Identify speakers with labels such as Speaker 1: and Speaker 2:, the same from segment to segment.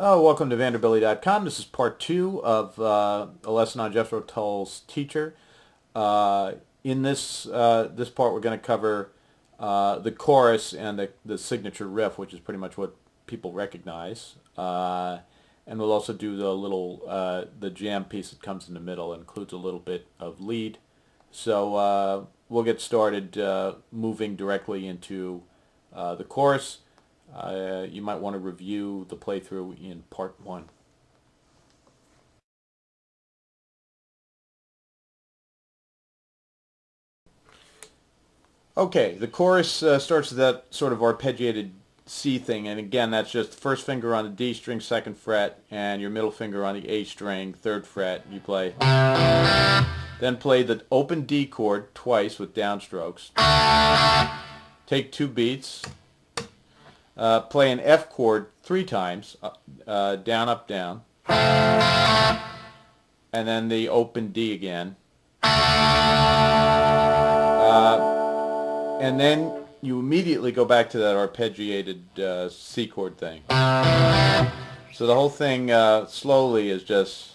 Speaker 1: Welcome to Vanderbilly.com. This is part two of a lesson on Jethro Tull's Teacher. In this part, we're going to cover the chorus and the signature riff, which is pretty much what people recognize. And we'll also do the jam piece that comes in the middle and includes a little bit of lead. So we'll get started moving directly into the chorus. You might want to review the playthrough in part one. Okay, the chorus starts with that sort of arpeggiated C thing, and again, that's just the first finger on the D string, 2nd fret, and your middle finger on the A string, 3rd fret. You play. Then play the open D chord twice with downstrokes. Take 2 beats. Play an F chord 3 times, down, up, down, and then the open D again. And then you immediately go back to that arpeggiated C chord thing. So the whole thing slowly is just...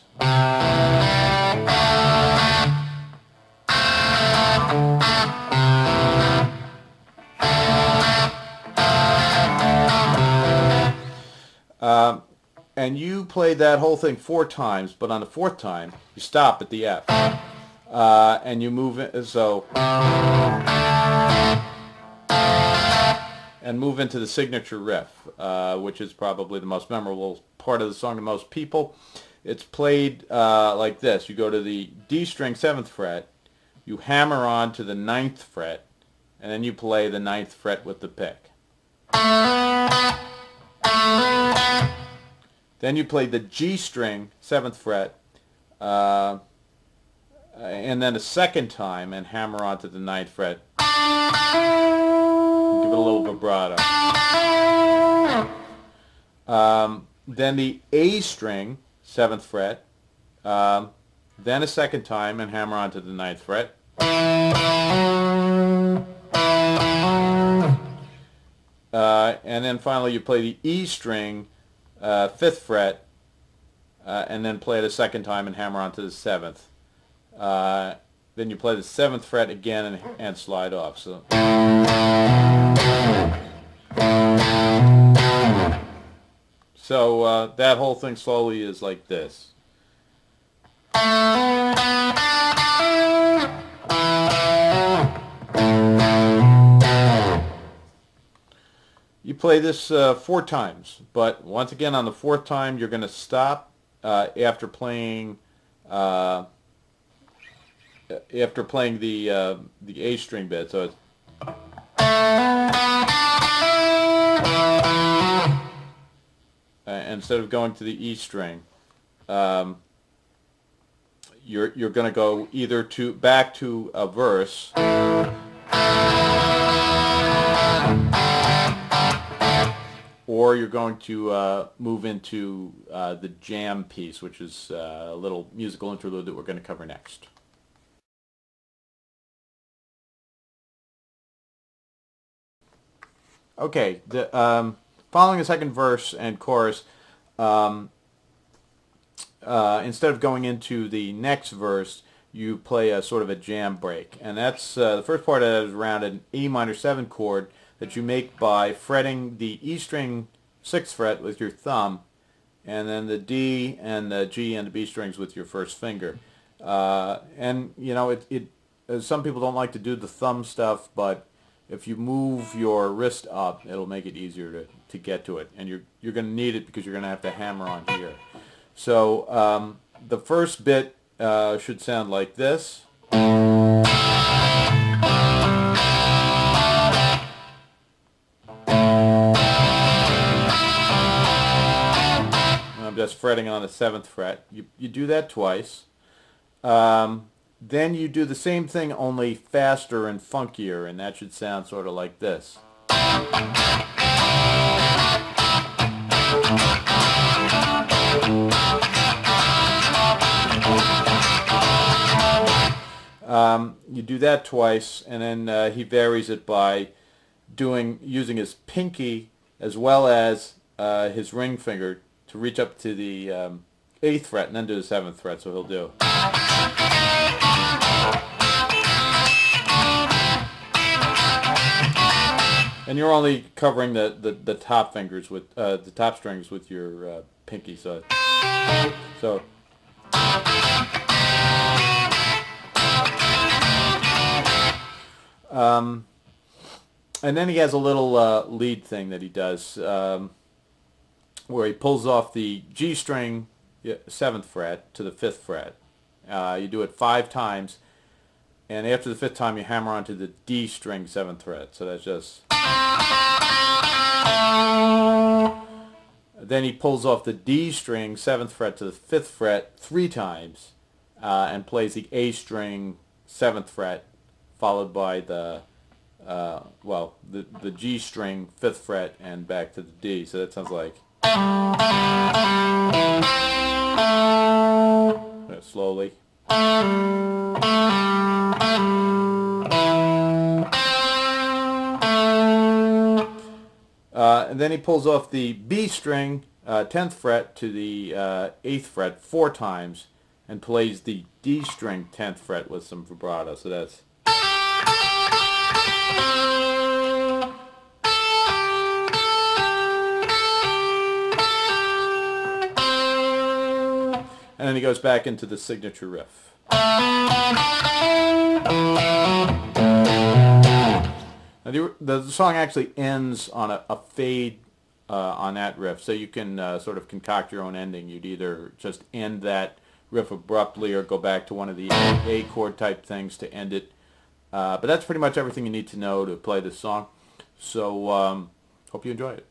Speaker 1: and you play that whole thing 4 times, but on the 4th time, you stop at the F. And you move it, so... and move into the signature riff, which is probably the most memorable part of the song to most people. It's played like this. You go to the D string, 7th fret, you hammer on to the 9th fret, and then you play the 9th fret with the pick. Then you play the G string, 7th fret, and then a 2nd time and hammer onto the 9th fret. Give it a little vibrato. Then the A string, 7th fret, then a 2nd time and hammer onto the 9th fret. And then finally you play the E string, 5th fret, and then play it a 2nd time and hammer onto the 7th. Then you play the 7th fret again and slide off. So that whole thing slowly is like this. You play this 4 times, but once again on the 4th time you're going to stop after playing the A string bit. So it's instead of going to the E string, you're going to go either back to a verse, or you're going to move into the jam piece, which is a little musical interlude that we're going to cover next. Okay, following the 2nd verse and chorus, instead of going into the next verse, you play a sort of a jam break. And that's the first part of that is around an E minor 7 chord that you make by fretting the E string 6th fret with your thumb, and then the D and the G and the B strings with your 1st finger. And you know, some people don't like to do the thumb stuff, but if you move your wrist up, it'll make it easier to get to it. And you're going to need it because you're going to have to hammer on here. So the first bit should sound like this. I'm just fretting on the 7th fret. You do that twice. Then you do the same thing, only faster and funkier, and that should sound sort of like this. You do that twice, and then he varies it by using his pinky as well as his ring finger to reach up to the 8th fret and then do the 7th fret. So he'll do. And you're only covering the top fingers with the top strings with your pinky. So. And then he has a little lead thing that he does where he pulls off the G string 7th fret to the 5th fret. You do it 5 times, and after the 5th time you hammer onto the D string 7th fret. So that's just... Then he pulls off the D string 7th fret to the 5th fret 3 times and plays the A string 7th fret followed by the the G string 5th fret and back to the D. So that sounds like... slowly. And then he pulls off the B string 10th fret to the 8th fret 4 times and plays the D string 10th fret with some vibrato. So that's... And then he goes back into the signature riff. Now the song actually ends on a fade on that riff, so you can sort of concoct your own ending. You'd either just end that riff abruptly or go back to one of the A chord type things to end it. But that's pretty much everything you need to know to play this song. So hope you enjoy it.